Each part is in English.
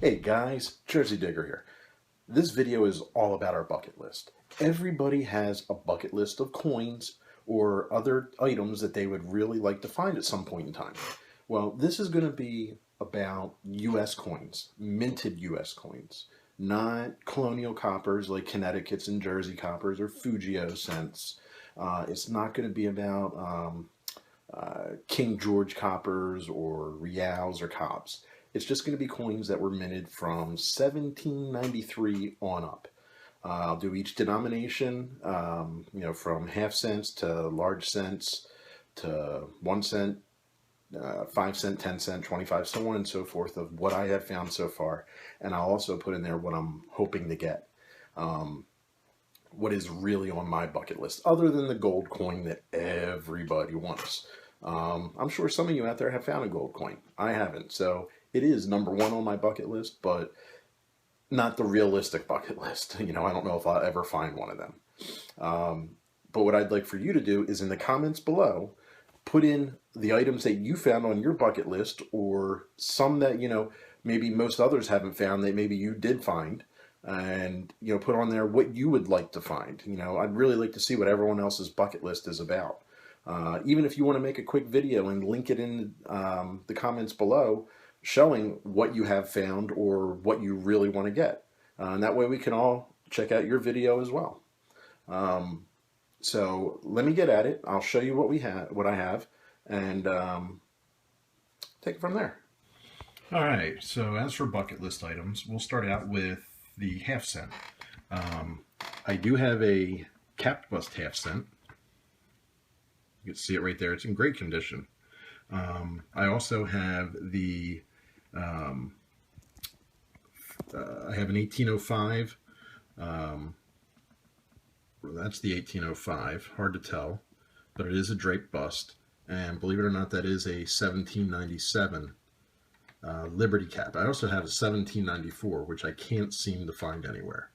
Hey guys, Jersey Digger here. This video is all about our bucket list. Everybody has a bucket list of coins or other items that they would really like to find at some point in time. Well, this is going to be about US coins, minted US coins, not colonial coppers like Connecticut's and Jersey coppers or Fujio cents. It's not going to be about King George coppers or reals or cops. It's just going to be coins that were minted from 1793 on up. I'll do each denomination, from half cents to large cents to 1 cent, 5 cent, 10 cent, 25, so on and so forth of what I have found so far. And I'll also put in there what I'm hoping to get. What is really on my bucket list, other than the gold coin that everybody wants. I'm sure some of you out there have found a gold coin. I haven't, so it is #1 on my bucket list, but not the realistic bucket list. I don't know if I'll ever find one of them. But what I'd like for you to do is in the comments below, put in the items that you found on your bucket list, or some that, maybe most others haven't found that maybe you did find, and, put on there what you would like to find. I'd really like to see what everyone else's bucket list is about. Even if you want to make a quick video and link it in the comments below, showing what you have found or what you really want to get. And that way we can all check out your video as well. So let me get at it. I'll show you what I have, and take it from there. All right, so as for bucket list items, we'll start out with the half cent. I do have a capped bust half cent. You can see it right there. It's in great condition. I also have the I have an 1805. That's the 1805. Hard to tell, but it is a draped bust. And believe it or not, that is a 1797 Liberty cap. I also have a 1794, which I can't seem to find anywhere.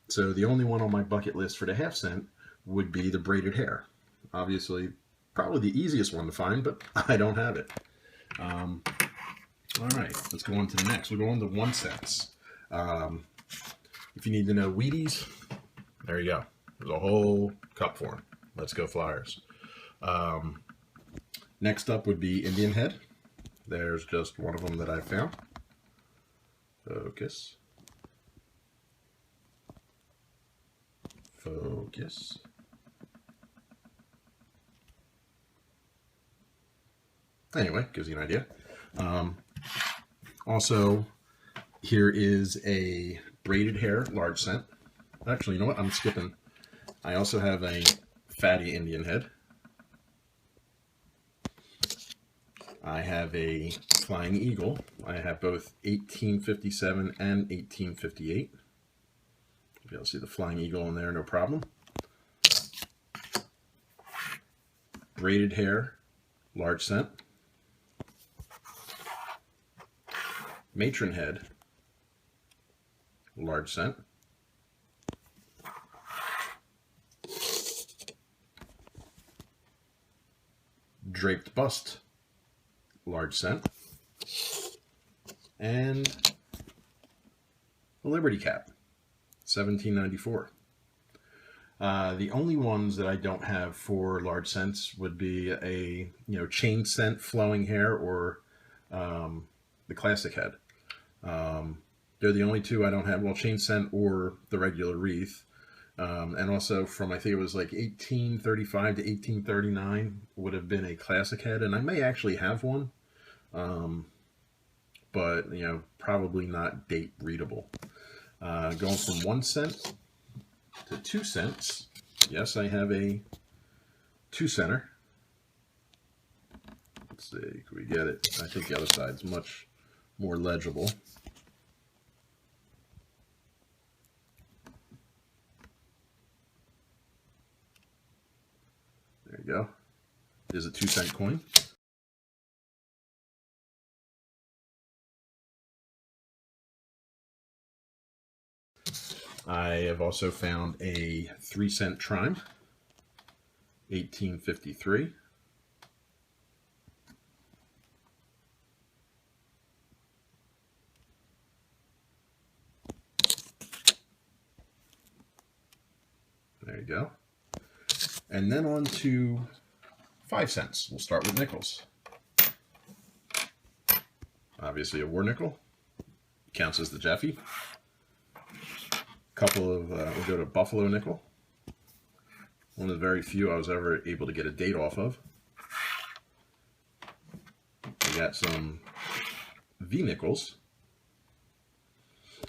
So the only one on my bucket list for the half cent would be the braided hair. Obviously, probably the easiest one to find, but I don't have it. All right, let's go on to the next. We'll go on to 1 cents. If you need to know Wheaties, there you go. There's a whole cup for them. Let's go Flyers. Next up would be Indian head. There's just one of them that I found. Focus. Focus. Anyway, gives you an idea. Also, here is a braided hair large cent. Actually, you know what? I'm skipping. I also have a fatty Indian head. I have a flying eagle. I have both 1857 and 1858. You'll be able to see the flying eagle in there, no problem. Braided hair large cent. Matron head, large cent. Draped bust, large cent. And a Liberty cap, 1794. The only ones that I don't have for large cents would be a chain cent flowing hair, or the classic head. They're the only two I don't have. Well, chain cent or the regular wreath. And also from, I think it was like 1835 to 1839 would have been a classic head. And I may actually have one, but, probably not date readable. Going from 1 cent to 2 cents. Yes, I have a 2-center. Let's see, can we get it? I think the other side's much more legible. There you go. There's a 2-cent coin. I have also found a 3-cent Trime, 1853. There you go. And then on to 5 cents. We'll start with nickels. Obviously a war nickel. Counts as the Jeffy. Couple of, we'll go to Buffalo nickel. One of the very few I was ever able to get a date off of. We got some V nickels.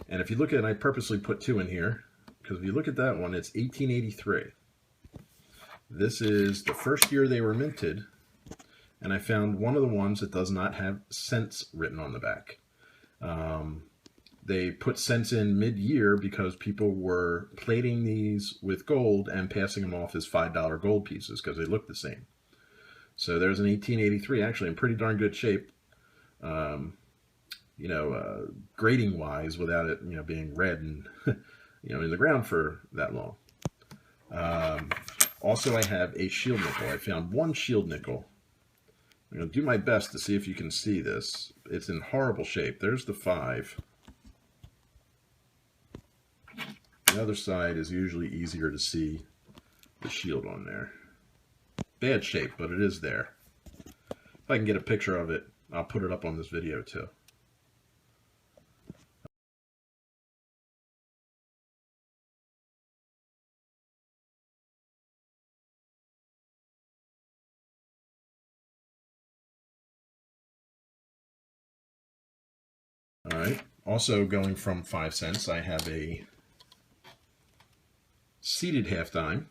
And if you look at it, I purposely put 2 in here, because if you look at that one, it's 1883. This is the first year they were minted, and I found one of the ones that does not have cents written on the back. They put cents in mid-year because people were plating these with gold and passing them off as $5 gold pieces because they look the same. So there's an 1883, actually in pretty darn good shape, grading-wise, without it, being red and, in the ground for that long. Also, I have a shield nickel. I found one shield nickel. I'm going to do my best to see if you can see this. It's in horrible shape. There's the 5. The other side is usually easier to see the shield on there. Bad shape, but it is there. If I can get a picture of it, I'll put it up on this video too. All right. Also going from 5 cents, I have a seeded half dime.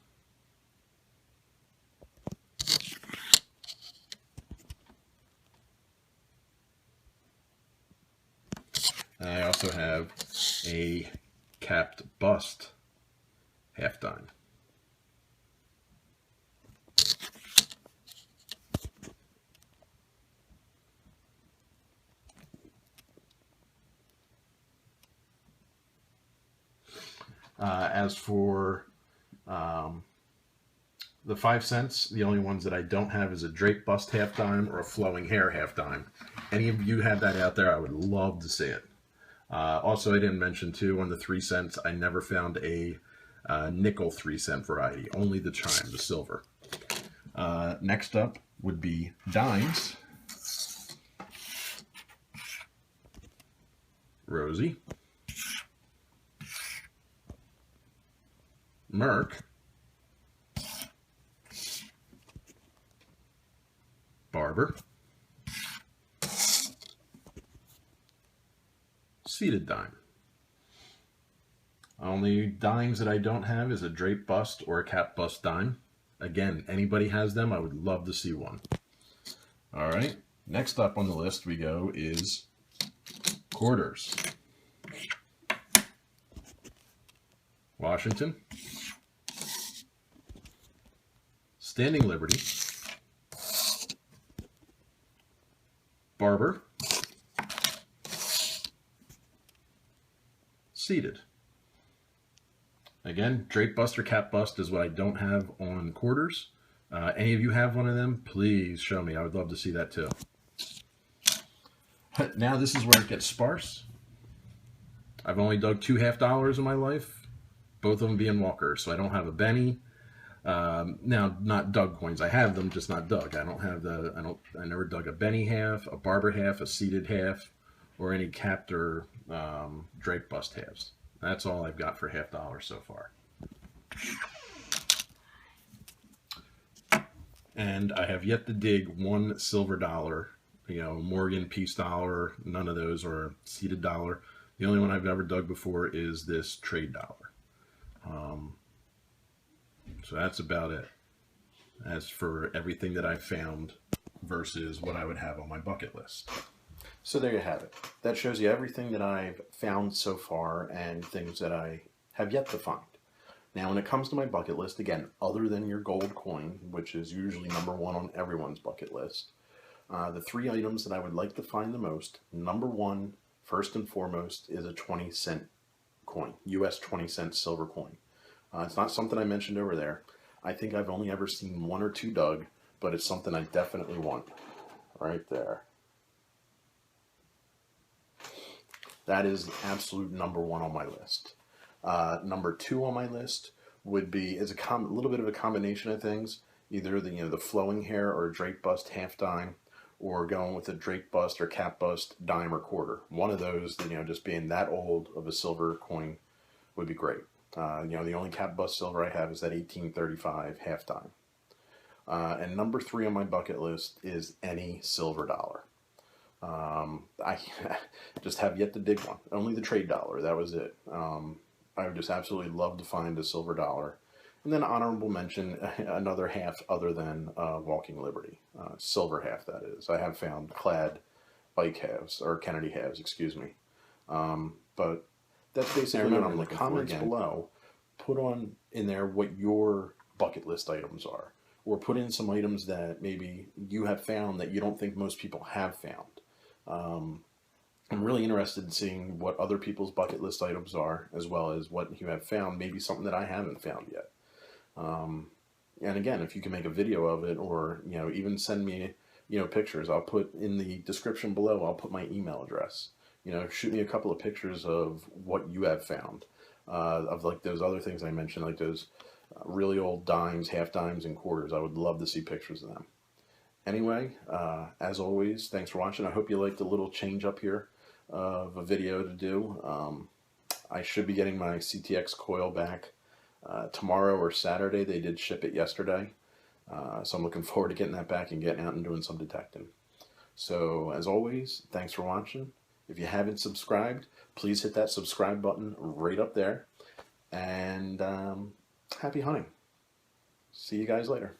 And I also have a capped bust half dime. As for the 5 cents, the only ones that I don't have is a drape bust half dime or a flowing hair half dime. Any of you have that out there, I would love to see it. Also, I didn't mention too, on the 3 cents, I never found a nickel 3 cent variety, only the chime, the silver. Next up would be dimes. Rosie. Merc. Barber. Seeded dime. Only dimes that I don't have is a drape bust or a cap bust dime. Again, anybody has them, I would love to see one. All right, next up on the list we go is quarters. Washington. Standing Liberty. Barber. Seeded. Again, drape bust or cap bust is what I don't have on quarters. Any of you have one of them? Please show me. I would love to see that too. Now this is where it gets sparse. I've only dug 2 $50 in my life, both of them being walkers. So I don't have a Benny. Now, not dug coins. I have them, just not dug. I don't have I never dug a Benny half, a Barber half, a seeded half, or any capped or drape bust halves. That's all I've got for $50 so far. And I have yet to dig one silver dollar, Morgan piece dollar, none of those, or seeded dollar. The only one I've ever dug before is this trade dollar. So that's about it. As for everything that I found versus what I would have on my bucket list. So there you have it. That shows you everything that I've found so far and things that I have yet to find. Now, when it comes to my bucket list, again, other than your gold coin, which is usually #1 on everyone's bucket list, the 3 items that I would like to find the most, #1, first and foremost, is a 20-cent coin, US 20-cent silver coin. It's not something I mentioned over there. I think I've only ever seen 1 or 2 dug, but it's something I definitely want. Right there. That is absolute #1 on my list. #2 on my list would be is a little bit of a combination of things, either the the flowing hair or Drake bust half dime, or going with a Drake bust or cap bust dime or quarter. One of those, just being that old of a silver coin would be great. The only cap bust silver I have is that 1835 half dime. And number 3 on my bucket list is any silver dollar. I just have yet to dig one. Only the trade dollar. That was it. I would just absolutely love to find a silver dollar. And then honorable mention, another half other than Walking Liberty. Silver half, that is. I have found clad Ike halves, or Kennedy halves, excuse me. But that's basically what I'm looking for. Comments below, put on in there what your bucket list items are. Or put in some items that maybe you have found that you don't think most people have found. I'm really interested in seeing what other people's bucket list items are, as well as what you have found, maybe something that I haven't found yet. And again, if you can make a video of it, or even send me pictures, I'll put in the description below, I'll put my email address. Shoot me a couple of pictures of what you have found, of like those other things I mentioned, like those really old dimes, half dimes, and quarters. I would love to see pictures of them. Anyway, as always, thanks for watching. I hope you liked the little change up here of a video to do. I should be getting my CTX coil back tomorrow or Saturday. They did ship it yesterday. So I'm looking forward to getting that back and getting out and doing some detecting. So as always, thanks for watching. If you haven't subscribed, please hit that subscribe button right up there. And happy hunting. See you guys later.